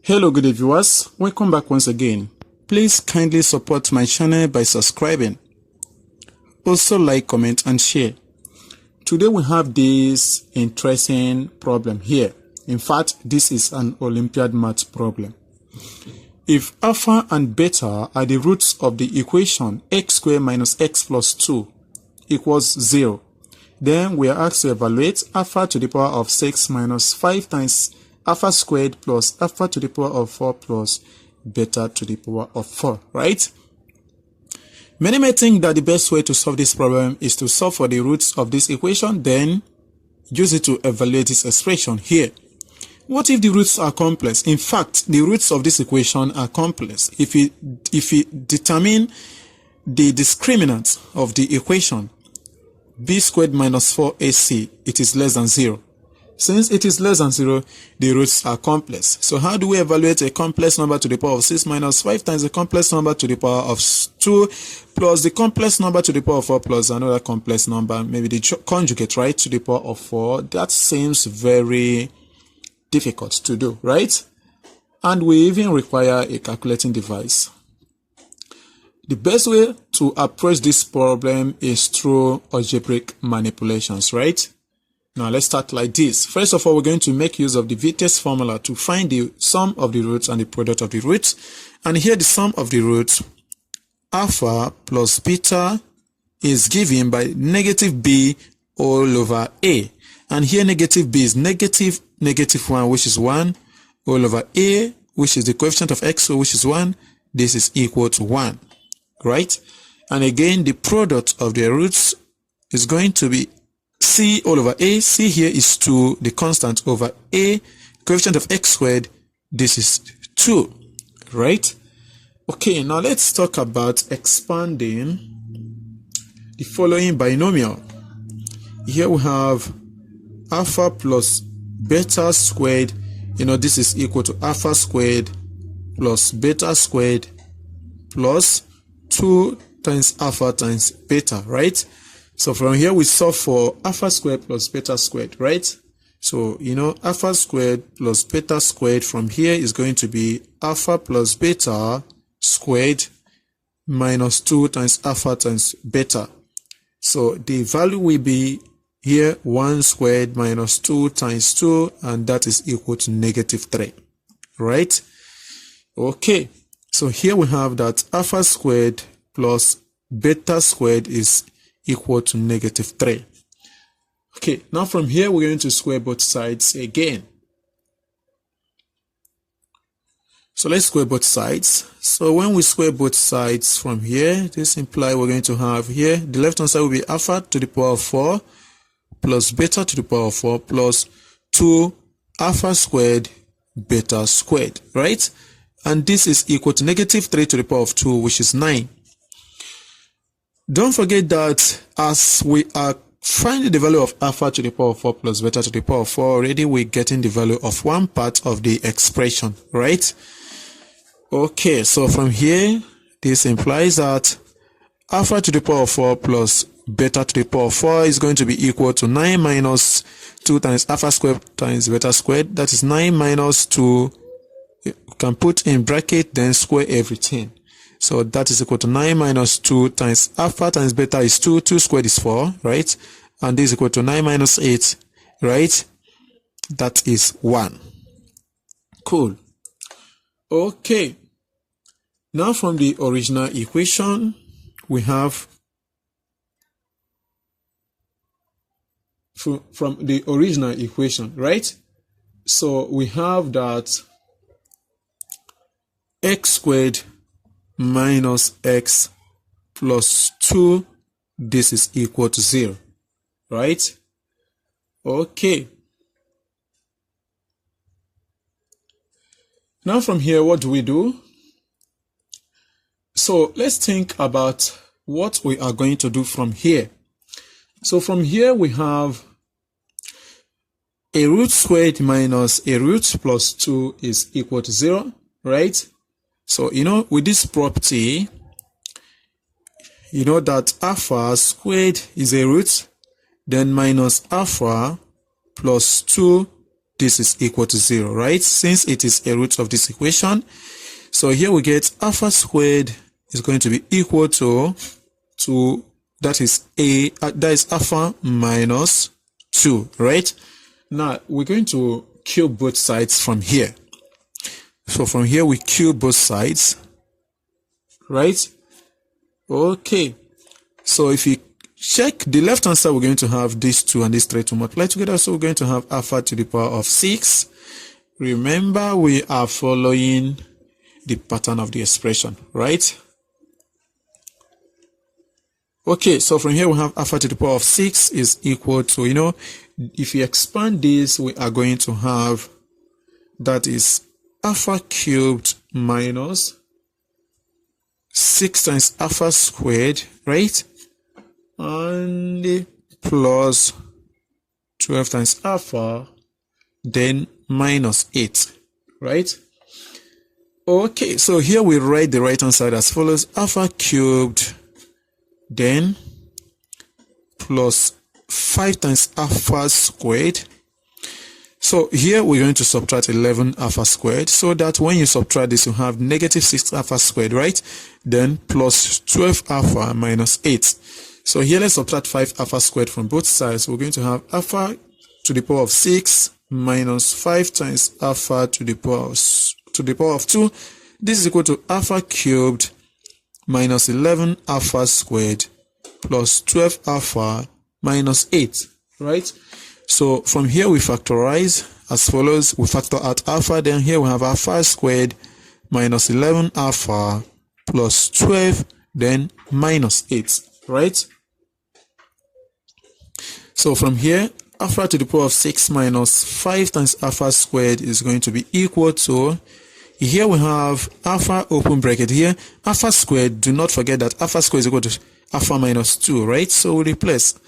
Hello good day viewers, welcome back once again. Please kindly support my channel by subscribing. Also like, comment and share. Today we have this interesting problem here. In fact, this is an Olympiad Math problem. If alpha and beta are the roots of the equation x squared minus x plus 2 equals 0, then we are asked to evaluate alpha to the power of 6 minus 5 times alpha squared plus alpha to the power of 4 plus beta to the power of 4, right? Many may think that the best way to solve this problem is to solve for the roots of this equation, then use it to evaluate this expression here. What if the roots are complex? In fact, the roots of this equation are complex. If we determine the discriminant of the equation, b squared minus 4ac, it is less than 0. Since it is less than 0, the roots are complex. So how do we evaluate a complex number to the power of 6 minus 5 times the complex number to the power of 2 plus the complex number to the power of 4 plus another complex number, maybe the conjugate, right, to the power of 4? That seems very difficult to do, right? And we even require a calculating device. The best way to approach this problem is through algebraic manipulations, right? Now let's start like this. First of all, we're going to make use of the v-test formula to find the sum of the roots and the product of the roots. And here the sum of the roots, alpha plus beta, is given by negative b all over a. And here negative b is negative 1, which is 1, all over a, which is the coefficient of x, so which is 1. This is equal to 1, right? And again, the product of their roots is going to be c all over a. C here is 2, the constant, over a, coefficient of x squared, this is 2, right? Okay, now let's talk about expanding the following binomial. Here we have alpha plus beta squared, this is equal to alpha squared plus beta squared plus 2 times alpha times beta, right? So from here we solve for alpha squared plus beta squared, right? So, alpha squared plus beta squared from here is going to be alpha plus beta squared minus 2 times alpha times beta. So the value will be here 1 squared minus 2 times 2, and that is equal to negative 3, right? Okay, so here we have that alpha squared plus beta squared is equal to negative 3. Okay, now from here we're going to square both sides again. So let's square both sides. So when we square both sides from here, this implies we're going to have here, the left hand side will be alpha to the power of 4 plus beta to the power of 4 plus 2 alpha squared beta squared, right? And this is equal to negative 3 to the power of 2, which is 9. Don't forget that as we are finding the value of alpha to the power of 4 plus beta to the power of 4, already we're getting the value of one part of the expression, right? Okay, so from here, this implies that alpha to the power of 4 plus beta to the power of 4 is going to be equal to 9 minus 2 times alpha squared times beta squared. That is 9 minus 2. You can put in bracket, then square everything. So that is equal to 9 minus 2 times alpha times beta is 2. 2 squared is 4, right? And this is equal to 9 minus 8, right? That is 1. Cool. Okay. Now from the original equation, we have from the original equation, right? So we have that x squared minus x plus 2, this is equal to 0, right? Okay. Now from here, what do we do? So let's think about what we are going to do from here. So from here we have a root squared minus a root plus 2 is equal to 0, right? So, with this property, that alpha squared is a root, then minus alpha plus 2 this is equal to 0, right? Since it is a root of this equation. So here we get alpha squared is going to be equal to that is alpha minus 2, right? Now we're going to cube both sides from here. So from here we cube both sides, right? Okay. So if you check the left hand side, we're going to have these 2 and these 3 to multiply together. So we're going to have alpha to the power of 6. Remember, we are following the pattern of the expression, right? Okay, so from here we have alpha to the power of 6 is equal to, if you expand this, we are going to have, that is alpha cubed minus 6 times alpha squared, right? And plus 12 times alpha, then minus 8, right? Okay, so here we write the right hand side as follows: alpha cubed, then plus 5 times alpha squared. So here we're going to subtract 11 alpha squared, so that when you subtract this, you have negative 6 alpha squared, right? Then plus 12 alpha minus 8. So here let's subtract 5 alpha squared from both sides. We're going to have alpha to the power of 6 minus 5 times alpha to the power of 2. This is equal to alpha cubed minus 11 alpha squared plus 12 alpha minus 8, right? So from here we factorize as follows. We factor out alpha, then here we have alpha squared minus 11 alpha plus 12, then minus 8, right? So from here, alpha to the power of 6 minus 5 times alpha squared is going to be equal to, here we have alpha open bracket here, alpha squared. Do not forget that alpha squared is equal to alpha minus 2, right? So we replace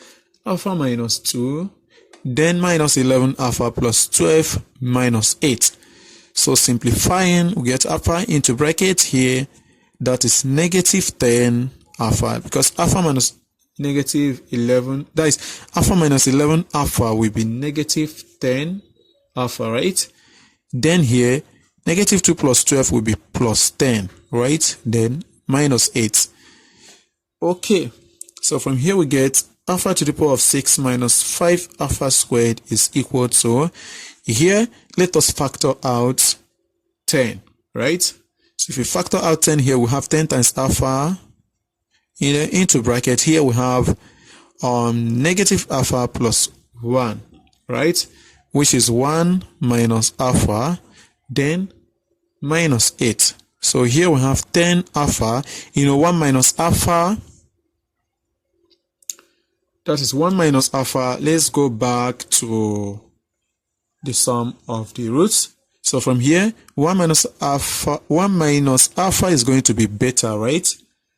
alpha minus 2, then minus 11 alpha plus 12 minus 8. So simplifying, we get alpha into bracket here, that is negative 10 alpha, because alpha minus negative 11, that is alpha minus 11 alpha will be negative 10 alpha, right? Then here negative 2 plus 12 will be plus 10, right? Then minus 8. Okay, so from here we get alpha to the power of 6 minus 5 alpha squared is equal to, here let us factor out 10, right? So if we factor out 10 here, we have 10 times alpha into bracket. Here we have negative alpha plus 1, right? Which is 1 minus alpha, then minus 8. So here we have 10 alpha, 1 minus alpha, that is 1 minus alpha. Let's go back to the sum of the roots. So from here, 1 minus alpha is going to be beta, right?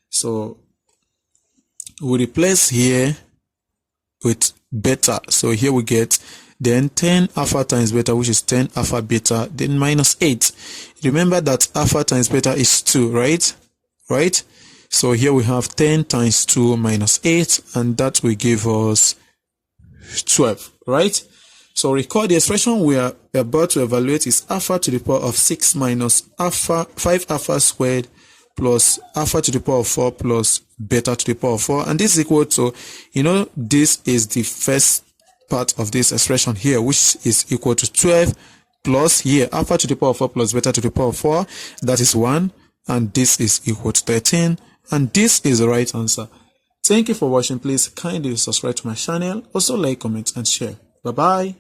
So we replace here with beta. So here we get then 10 alpha times beta, which is 10 alpha beta, then minus 8. Remember that alpha times beta is 2, right? Right? So here we have 10 times 2 minus 8, and that will give us 12, right? So recall the expression we are about to evaluate is alpha to the power of 6 minus 5 alpha squared plus alpha to the power of 4 plus beta to the power of 4. And this is equal to, this is the first part of this expression here, which is equal to 12 plus here alpha to the power of 4 plus beta to the power of 4, that is 1, and this is equal to 13, and this is the right answer. Thank you for watching. Please kindly subscribe to my channel, also like, comment and share. Bye bye.